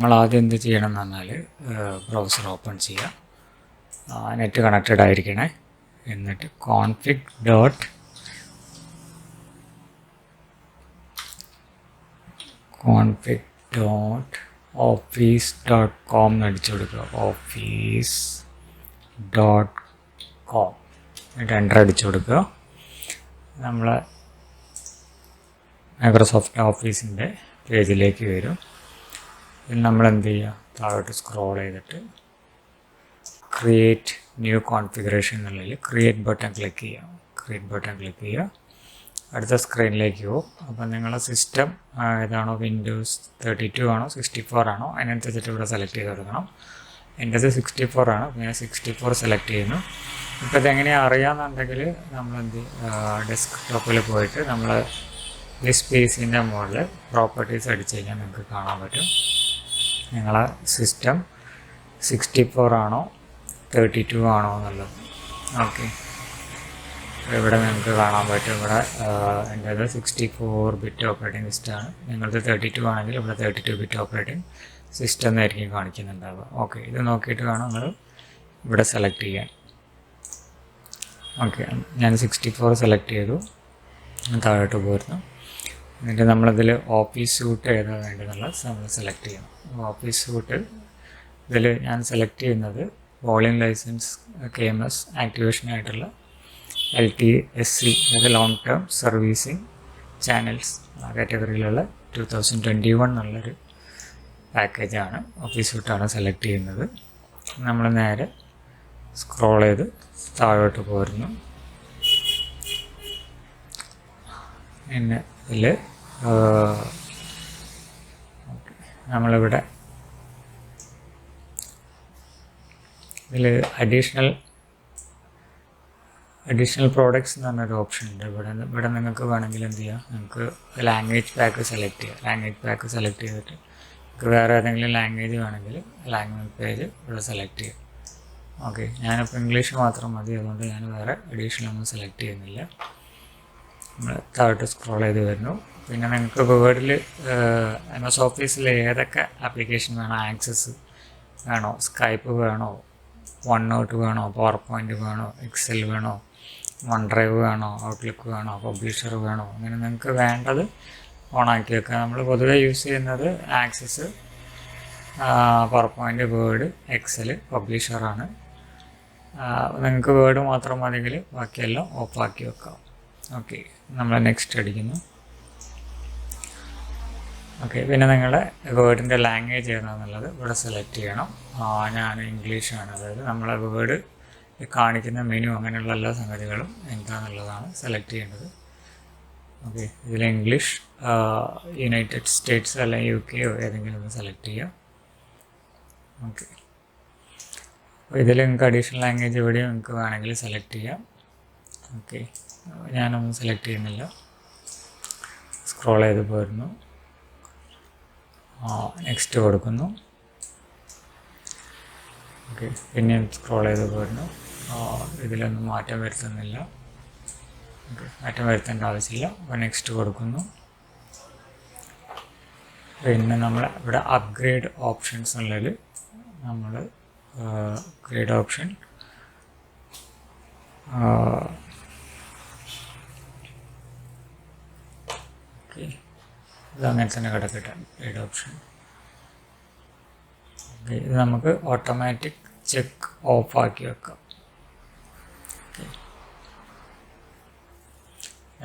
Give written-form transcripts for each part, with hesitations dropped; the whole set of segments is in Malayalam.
നമ്മൾ ആദ്യം എന്ത് ചെയ്യണം എന്ന് പറഞ്ഞാൽ ബ്രൗസർ ഓപ്പൺ ചെയ്യുക. നെറ്റ് കണക്റ്റഡ് ആയിരിക്കണേ. എന്നിട്ട് config ഡോട്ട് office.com അടിച്ചു കൊടുക്കുക. office.com എന്നിട്ട് എൻ്റർ അടിച്ചു കൊടുക്കുക. നമ്മൾ മൈക്രോസോഫ്റ്റ് ഓഫീസിൻ്റെ പേജിലേക്ക് വരും. ഇതിൽ നമ്മൾ എന്ത് ചെയ്യുക, താഴോട്ട് സ്ക്രോൾ ചെയ്തിട്ട് ക്രിയേറ്റ് ന്യൂ കോൺഫിഗറേഷൻ എന്നുള്ളതിൽ ക്രിയേറ്റ് ബട്ടൺ ക്ലിക്ക് ചെയ്യുക. അടുത്ത സ്ക്രീനിലേക്ക് പോകും. അപ്പോൾ നിങ്ങളുടെ സിസ്റ്റം ഏതാണോ, വിൻഡോസ് 32 ആണോ 64 ആണോ അതിനനുസരിച്ചിട്ട് ഇവിടെ സെലക്ട് ചെയ്ത് കൊടുക്കണം. എൻ്റെത് 64 ആണ്. ഞാൻ 64 സെലക്ട് ചെയ്യുന്നു. ഇപ്പോൾ ഇതെങ്ങനെയാണ് അറിയാമെന്നുണ്ടെങ്കിൽ നമ്മളെന്ത് ഡെസ്ക്ടോപ്പിൽ പോയിട്ട് നമ്മൾ ലിസ്റ്റ് പേസിൻ്റെ മുകളിൽ പ്രോപ്പർട്ടീസ് അടിച്ചു കഴിഞ്ഞാൽ നിങ്ങൾക്ക് കാണാൻ പറ്റും നിങ്ങളെ സിസ്റ്റം 64 ആണോ 32 ആണോ എന്നുള്ളത്. ഓക്കെ, ഇവിടെ നിങ്ങൾക്ക് കാണാൻ പറ്റും. ഇവിടെ എൻ്റേത് 64 ബിറ്റ് ഓപ്പറേറ്റിംഗ് സിസ്റ്റമാണ്. നിങ്ങളത് 32 ആണെങ്കിൽ ഇവിടെ 32 ബിറ്റ് ഓപ്പറേറ്റിംഗ് സിസ്റ്റം എന്നായിരിക്കും കാണിക്കുന്നുണ്ടാവുക. ഓക്കെ, ഇത് നോക്കിയിട്ട് വേണം നിങ്ങൾ ഇവിടെ സെലക്ട് ചെയ്യാൻ. ഓക്കെ, ഞാൻ 64 സെലക്ട് ചെയ്തു. താഴോട്ട് പോയിരുന്നു. എന്നിട്ട് നമ്മളിതിൽ ഓഫീസ് സ്യൂട്ട് ഏതാണ് വേണ്ടതെന്നുള്ളത് നമ്മൾ സെലക്ട് ചെയ്യണം. ഓഫീസ് സ്യൂട്ട് ഇതിൽ ഞാൻ സെലക്ട് ചെയ്യുന്നത് വോളിയം ലൈസൻസ് KMS ആക്ടിവേഷനായിട്ടുള്ള LTSC, അതായത് ലോങ് ടേം സർവീസിങ് ചാനൽസ് ആ കാറ്റഗറിയിലുള്ള 2021 എന്നുള്ളൊരു പാക്കേജാണ്. ഓഫീസ് സ്യൂട്ടാണ് സെലക്ട് ചെയ്യുന്നത്. നമ്മൾ നേരെ സ്ക്രോൾ ചെയ്ത് താഴോട്ട് പോരുന്നു. പിന്നെ ഇതിൽ നമ്മളിവിടെ അഡീഷണൽ പ്രോഡക്ട്സ് എന്ന് പറഞ്ഞൊരു ഓപ്ഷൻ ഉണ്ട്. ഇവിടെ നിങ്ങൾക്ക് വേണമെങ്കിൽ എന്ത് ചെയ്യാം, നിങ്ങൾക്ക് ലാംഗ്വേജ് പാക്ക് സെലക്ട് ചെയ്യാം. ലാംഗ്വേജ് പാക്ക് സെലക്ട് ചെയ്തിട്ട് നിങ്ങൾക്ക് വേറെ ഏതെങ്കിലും ലാംഗ്വേജ് വേണമെങ്കിൽ ലാംഗ്വേജ് പേജ് ഇവിടെ സെലക്ട് ചെയ്യാം. ഓക്കെ, ഞാനിപ്പോൾ ഇംഗ്ലീഷ് മാത്രം മതി, അതുകൊണ്ട് ഞാൻ വേറെ അഡീഷണൽ ഒന്നും സെലക്ട് ചെയ്യുന്നില്ല. നമ്മൾ താഴോട്ട് സ്ക്രോൾ ചെയ്ത് വരുന്നു. പിന്നെ നിങ്ങൾക്ക് വേർഡിൽ MS ഓഫീസിൽ ഏതൊക്കെ ആപ്ലിക്കേഷൻ വേണോ, ആക്സസ് വേണോ, സ്കൈപ്പ് വേണോ, OneNote വേണോ, പവർ പോയിൻ്റ് വേണോ, എക്സൽ വേണോ, OneDrive വേണോ, ഔട്ട്ലുക്ക് വേണോ, പബ്ലിഷർ വേണോ, അങ്ങനെ നിങ്ങൾക്ക് വേണ്ടത് ഓണാക്കി വെക്കുക. നമ്മൾ പൊതുവെ യൂസ് ചെയ്യുന്നത് Access, PowerPoint, Word, Excel, പബ്ലിഷറാണ്. നിങ്ങൾക്ക് വേർഡ് മാത്രം മതിയെങ്കിൽ ബാക്കിയെല്ലാം ഓഫാക്കി വെക്കാം. ഓക്കെ, നമ്മൾ നെക്സ്റ്റ് അടിക്കുന്നു. ഓക്കെ, പിന്നെ നിങ്ങളുടെ വേർഡിൻ്റെ ലാംഗ്വേജ് ഏതാണെന്നുള്ളത് ഇവിടെ സെലക്ട് ചെയ്യണം. ഞാൻ ഇംഗ്ലീഷാണ്, അതായത് നമ്മളെ വേർഡ് കാണിക്കുന്ന മെനു അങ്ങനെയുള്ള എല്ലാ സംഗതികളും എന്താണെന്നുള്ളതാണ് സെലക്ട് ചെയ്യേണ്ടത്. ഓക്കെ, ഇതിൽ ഇംഗ്ലീഷ്, യുണൈറ്റഡ് സ്റ്റേറ്റ്സ് അല്ലെങ്കിൽ UK ഏതെങ്കിലും ഒന്ന് സെലക്ട് ചെയ്യാം. ഓക്കെ, അപ്പോൾ ഇതിൽ നിങ്ങൾക്ക് അഡീഷണൽ ലാംഗ്വേജ് എവിടെയും നിങ്ങൾക്ക് വേണമെങ്കിൽ സെലക്ട് ചെയ്യാം. ഓക്കെ, ഞാനൊന്നും സെലക്ട് ചെയ്യുന്നില്ല. സ്ക്രോൾ ചെയ്ത് പോരുന്നു. നെക്സ്റ്റ് കൊടുക്കുന്നു. ഓക്കെ, പിന്നെ സ്ക്രോൾ ചെയ്ത് പോരുന്നു. ഇതിലൊന്നും മാറ്റം വരുത്തുന്നില്ല. ഓക്കെ, മാറ്റം വരുത്തേണ്ട ആവശ്യമില്ല. അപ്പോൾ നെക്സ്റ്റ് കൊടുക്കുന്നു. പിന്നെ നമ്മൾ ഇവിടെ അപ്ഗ്രേഡ് ഓപ്ഷൻസ് ഉള്ളതിൽ നമ്മൾ അപ്ഗ്രേഡ് ഓപ്ഷൻ ഓക്കെ, ഇത് അങ്ങനെ തന്നെ കിടക്കട്ടെ. അപ്ഗ്രേഡ് ഓപ്ഷൻ ഓക്കെ, ഇത് നമുക്ക് ഓട്ടോമാറ്റിക് ചെക്ക് ഓഫ് ആക്കി വെക്കാം. ഓക്കെ,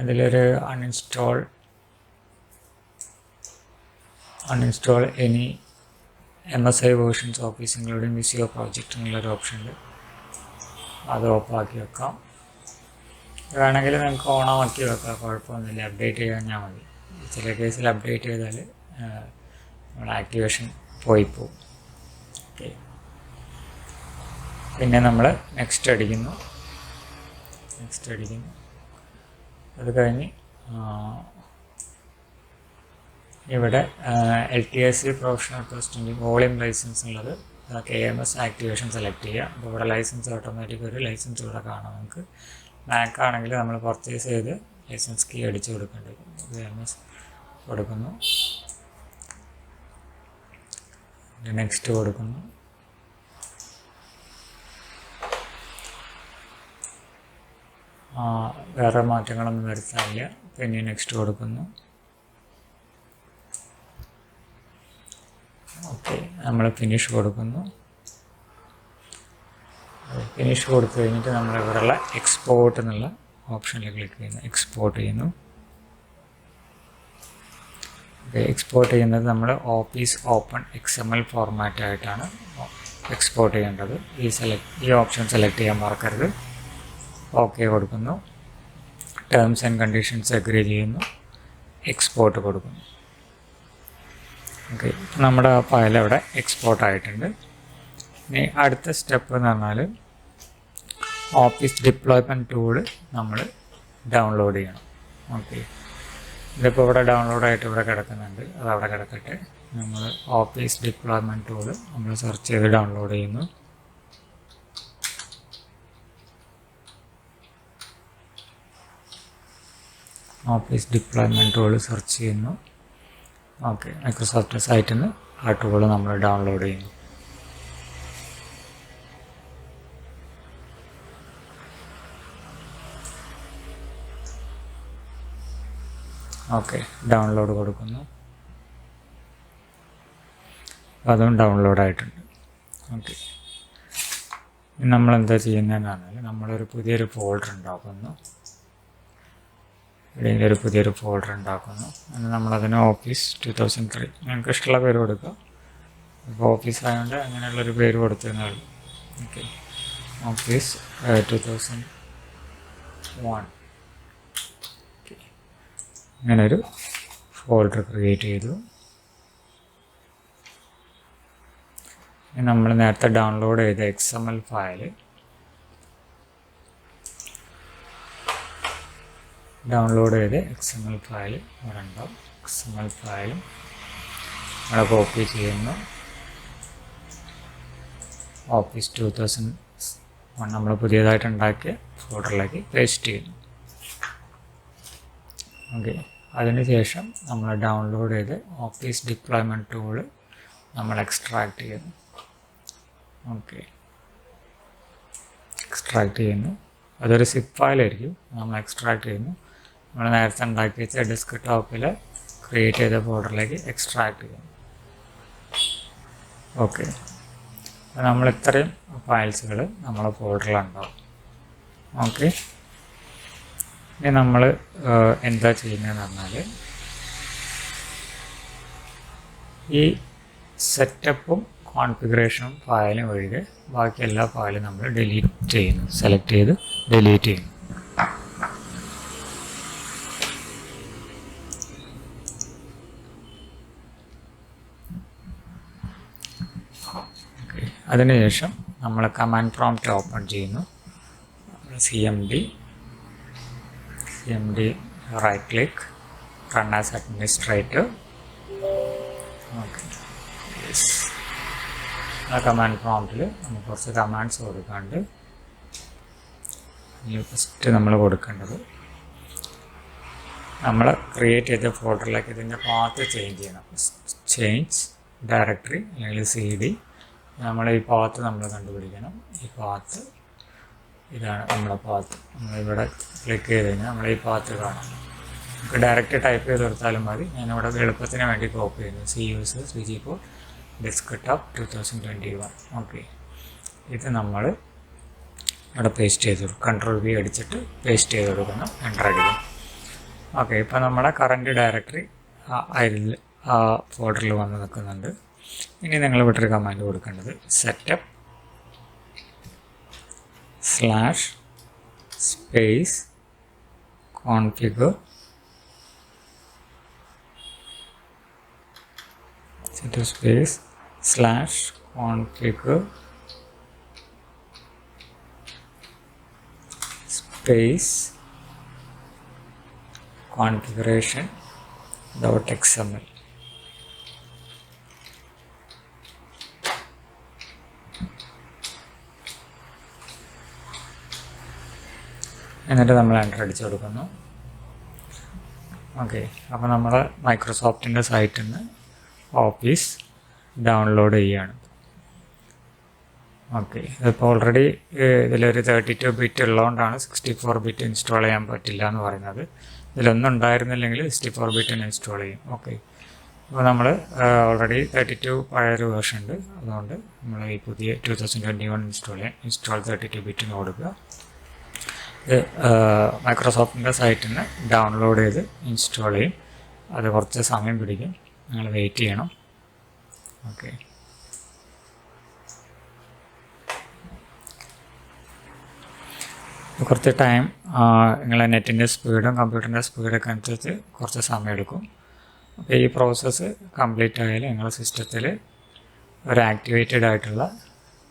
അതിലൊരു uninstall any MSI versions Office including Visio Project എന്നുള്ളൊരു ഓപ്ഷൻ ഉണ്ട്. അത് ഓഫാക്കി വെക്കാം. വേണമെങ്കിൽ നിങ്ങൾക്ക് ഓണാക്കി വെക്കാം, കുഴപ്പമൊന്നുമില്ല. അപ്ഡേറ്റ് ചെയ്യാൻ മതി. ചില കേസിൽ അപ്ഡേറ്റ് ചെയ്താൽ നമ്മൾ ആക്ടിവേഷൻ പോയി പോകും. ഓക്കെ, പിന്നെ നമ്മൾ നെക്സ്റ്റ് അടിക്കുന്നു. അത് കഴിഞ്ഞ് ഇവിടെ LTSC പ്രൊഫഷണൽ ട്രസ്റ്റിൻ്റെ വോളിയം ലൈസൻസ് ഉള്ളത് KMS ആക്ടിവേഷൻ സെലക്ട് ചെയ്യുക. അപ്പോൾ ഇവിടെ ലൈസൻസ് ഓട്ടോമാറ്റിക് ഒരു ലൈസൻസ് ഇവിടെ കാണാം. നമുക്ക് മാക് ആണെങ്കിൽ നമ്മൾ പർച്ചേസ് ചെയ്ത് ലൈസൻസ് കീ അടിച്ച് കൊടുക്കേണ്ടി വരും. KMS കൊടുക്കുന്നു. നെക്സ്റ്റ് കൊടുക്കുന്നു. വേറെ മാറ്റങ്ങളൊന്നും വരുത്താനില്ല. പിന്നെ നെക്സ്റ്റ് കൊടുക്കുന്നു. ഓക്കെ, നമ്മൾ ഫിനിഷ് കൊടുക്കുന്നു. ഫിനിഷ് കൊടുത്തു കഴിഞ്ഞിട്ട് നമ്മൾ ഇവിടെയുള്ള എക്സ്പോർട്ട് എന്നുള്ള ഓപ്ഷനിൽ ക്ലിക്ക് ചെയ്യുന്നു. എക്സ്പോർട്ട് ചെയ്യുന്നു. എക്സ്പോർട്ട് ചെയ്യുന്നത് നമ്മൾ ഓഫീസ് ഓപ്പൺ XML ഫോർമാറ്റ് ആയിട്ടാണ് എക്സ്പോർട്ട് ചെയ്യേണ്ടത്. ഈ ഓപ്ഷൻ സെലക്ട് ചെയ്യാൻ മറക്കരുത്. ഓക്കെ കൊടുക്കുന്നു. ടേംസ് ആൻഡ് കണ്ടീഷൻസ് അഗ്രി ചെയ്യുന്നു. എക്സ്പോർട്ട് കൊടുക്കുന്നു. ഓക്കെ, നമ്മുടെ ആ ഫയൽ അവിടെ എക്സ്പോർട്ട് ആയിട്ടുണ്ട്. ഇനി അടുത്ത സ്റ്റെപ്പ് എന്ന് പറഞ്ഞാൽ ഓഫീസ് ഡിപ്ലോയ്മെൻറ്റ് ടൂൾ നമ്മൾ ഡൗൺലോഡ് ചെയ്യണം. ഓക്കെ, ഇതിപ്പോൾ ഇവിടെ ഡൗൺലോഡായിട്ട് ഇവിടെ കിടക്കുന്നുണ്ട്. അത് അവിടെ കിടക്കട്ടെ. നമ്മൾ ഓഫീസ് ഡിപ്ലോയ്മെൻറ്റ് ടൂൾ നമ്മൾ സെർച്ച് ചെയ്ത് ഡൗൺലോഡ് ചെയ്യുന്നു. ഓഫീസ് ഡിപ്ലോയ്മെൻറ്റ് ടൂൾ സെർച്ച് ചെയ്യുന്നു. ഓക്കെ, മൈക്രോസോഫ്റ്റ് സൈറ്റിൽ നിന്ന് ആ ടൂൾ നമ്മൾ ഡൗൺലോഡ് ചെയ്യുന്നു. ഓക്കെ, ഡൗൺലോഡ് കൊടുക്കുന്നു. അതും ഡൗൺലോഡായിട്ടുണ്ട്. ഓക്കെ, നമ്മളെന്താ ചെയ്യുന്നതെന്ന് പറഞ്ഞാൽ നമ്മളൊരു പുതിയൊരു ഫോൾഡർ ഉണ്ടാക്കുന്നു. ഇവിടെ ഒരു പുതിയൊരു ഫോൾഡർ ഉണ്ടാക്കുന്നു. അത് നമ്മളതിന് ഓഫീസ് 2003 നിങ്ങൾക്ക് ഇഷ്ടമുള്ള പേര് കൊടുക്കുക. ഇപ്പോൾ ഓഫീസ് ആയതുകൊണ്ട് അങ്ങനെയുള്ളൊരു പേര് കൊടുത്തതേ ഉള്ളൂ. ഓക്കെ, ഓഫീസ് 2001 അങ്ങനൊരു ഫോൾഡർ ക്രിയേറ്റ് ചെയ്തു. നമ്മൾ നേരത്തെ ഡൗൺലോഡ് ചെയ്ത XML ഫയൽ ഇവിടെ ഉണ്ടാവും. XML ഫയലും അവിടെ കോപ്പി ചെയ്യുന്നു. ഓഫീസ് 2001 നമ്മൾ പുതിയതായിട്ട് ഉണ്ടാക്കിയ ഫോൾഡറിലേക്ക് പേസ്റ്റ് ചെയ്യുന്നു. ഓക്കെ, അതിനുശേഷം നമ്മൾ ഡൗൺലോഡ് ചെയ്ത് ഓഫീസ് ഡിപ്ലോയ്മെൻറ്റ് ടൂൾ നമ്മൾ എക്സ്ട്രാക്ട് ചെയ്യുന്നു. ഓക്കെ, എക്സ്ട്രാക്ട് ചെയ്യുന്നു. അതൊരു സിപ്പ് ഫയലായിരിക്കും. നമ്മൾ എക്സ്ട്രാക്ട് ചെയ്യുന്നു. നമ്മൾ നേരത്തെ ഉണ്ടാക്കി വെച്ച ഡെസ്ക് ടോപ്പിൽ ക്രിയേറ്റ് ചെയ്ത ഫോൾഡറിലേക്ക് എക്സ്ട്രാക്ട് ചെയ്യുന്നു. ഓക്കെ, നമ്മൾ ഇത്രയും ഫയൽസുകൾ നമ്മളെ ഫോൾഡറിലുണ്ടാവും. ഓക്കെ, ഇനി നമ്മൾ എന്താ ചെയ്യുന്നതെന്ന് പറഞ്ഞാൽ ഈ സെറ്റപ്പും കോൺഫിഗറേഷനും ഫയലും ഒഴികെ ബാക്കി എല്ലാ ഫയലും നമ്മൾ ഡിലീറ്റ് ചെയ്യുന്നു. സെലക്ട് ചെയ്ത് ഡിലീറ്റ് ചെയ്യുന്നു. അതിനുശേഷം നമ്മൾ കമാൻഡ് പ്രോംപ്റ്റ് ഓപ്പൺ ചെയ്യുന്നു. CMD right click run as administrator. Okay, ആ കമാൻഡ് പ്രോംപ്റ്റിൽ നമുക്ക് കുറച്ച് കമാൻഡ്സ് കൊടുക്കാണ്ട് ഫസ്റ്റ് നമ്മൾ കൊടുക്കേണ്ടത് നമ്മൾ ക്രിയേറ്റ് ചെയ്ത ഫോൾഡറിലേക്ക് ഇതിൻ്റെ പാത്ത് ചേഞ്ച് ചെയ്യണം. ചേഞ്ച് ഡയറക്ടറി അല്ലെങ്കിൽ CD. നമ്മൾ ഈ പാത്ത് നമ്മൾ കണ്ടുപിടിക്കണം. ഈ പാത്ത് ഇതാണ് നമ്മളെ പാത്ത്. നമ്മളിവിടെ ക്ലിക്ക് ചെയ്ത് കഴിഞ്ഞാൽ നമ്മൾ ഈ പാത്ത് കാണാം. നമുക്ക് ഡയറക്റ്റ് ടൈപ്പ് ചെയ്ത് കൊടുത്താലും മതി. ഞാനിവിടെ എളുപ്പത്തിന് വേണ്ടി കോപ്പി ചെയ്യുന്നു. CUSER 3G4 desktop 2021. ഓക്കെ, ഇത് നമ്മൾ ഇവിടെ പേസ്റ്റ് ചെയ്ത് കൊടുക്കും. Ctrl-V അടിച്ചിട്ട് പേസ്റ്റ് ചെയ്ത് കൊടുക്കണം. എൻ്റർ അടിക്കണം. ഓക്കെ, ഇപ്പോൾ നമ്മുടെ കറൻറ്റ് ഡയറക്ടറി അതിൽ ആ ഫോൾഡറിൽ വന്ന് നിൽക്കുന്നുണ്ട്. ഇനി നിങ്ങൾ വിട്ടൊരു കമാൻഡ് കൊടുക്കേണ്ടത് setup /space configure /configure space configuration.xml. എന്നിട്ട് നമ്മൾ എൻ്റർ അടിച്ചു കൊടുക്കുന്നു. ഓക്കെ, അപ്പോൾ നമ്മൾ മൈക്രോസോഫ്റ്റിൻ്റെ സൈറ്റിൽ നിന്ന് ഓഫീസ് ഡൗൺലോഡ് ചെയ്യുകയാണ്. ഓക്കെ, ഇതിപ്പോൾ ഓൾറെഡി ഇതിലൊരു 32 ബിറ്റ് ഉള്ളതുകൊണ്ടാണ് 64 ബിറ്റ് ഇൻസ്റ്റാൾ ചെയ്യാൻ പറ്റില്ല എന്ന് പറയുന്നത്. ഇതിലൊന്നും ഉണ്ടായിരുന്നില്ലെങ്കിൽ 64 ബിറ്റ് ഇൻസ്റ്റാൾ ചെയ്യും. ഓക്കെ, അപ്പോൾ നമ്മൾ ഓൾറെഡി 32 പഴയൊരു വേർഷൻ ഉണ്ട്, അതുകൊണ്ട് നമ്മൾ ഈ പുതിയ 2021 ഇൻസ്റ്റാൾ 32 ബിറ്റിന് കൊടുക്കുക. ഇത് മൈക്രോസോഫ്റ്റിൻ്റെ സൈറ്റിൽ നിന്ന് ഡൗൺലോഡ് ചെയ്ത് ഇൻസ്റ്റാൾ ചെയ്യും. അത് കുറച്ച് സമയം പിടിക്കും, നിങ്ങൾ വെയിറ്റ് ചെയ്യണം. ഓക്കെ, കുറച്ച് ടൈം നിങ്ങളെ നെറ്റിൻ്റെ സ്പീഡും കമ്പ്യൂട്ടറിൻ്റെ സ്പീഡൊക്കെ അനുസരിച്ച് കുറച്ച് സമയം എടുക്കും. അപ്പോൾ ഈ പ്രോസസ്സ് കംപ്ലീറ്റ് ആയാൽ നിങ്ങളുടെ സിസ്റ്റത്തിൽ ഒരു ആക്ടിവേറ്റഡ് ആയിട്ടുള്ള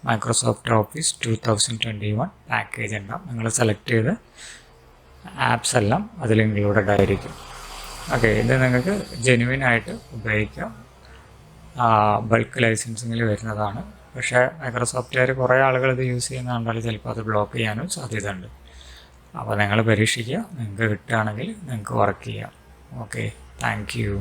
മൈക്രോസോഫ്റ്റ് ഓഫീസ് 2021 പാക്കേജ് ഉണ്ടാവും. നിങ്ങൾ സെലക്ട് ചെയ്ത് ആപ്സ് എല്ലാം അതിൽ ഇൻക്ലൂഡഡ് ആയിരിക്കും. ഓക്കെ, ഇത് നിങ്ങൾക്ക് ജെന്യുവിനായിട്ട് ഉപയോഗിക്കാം. ബൾക്ക് ലൈസൻസിങ്ങിൽ വരുന്നതാണ്. പക്ഷേ മൈക്രോസോഫ്റ്റുകാർ കുറേ ആളുകൾ ഇത് യൂസ് ചെയ്യുന്ന കണ്ടാൽ ചിലപ്പോൾ അത് ബ്ലോക്ക് ചെയ്യാനും സാധ്യതയുണ്ട്. അപ്പോൾ നിങ്ങൾ പരീക്ഷിക്കുക, നിങ്ങൾക്ക് കിട്ടുകയാണെങ്കിൽ നിങ്ങൾക്ക് വർക്ക് ചെയ്യാം. Okay, thank you.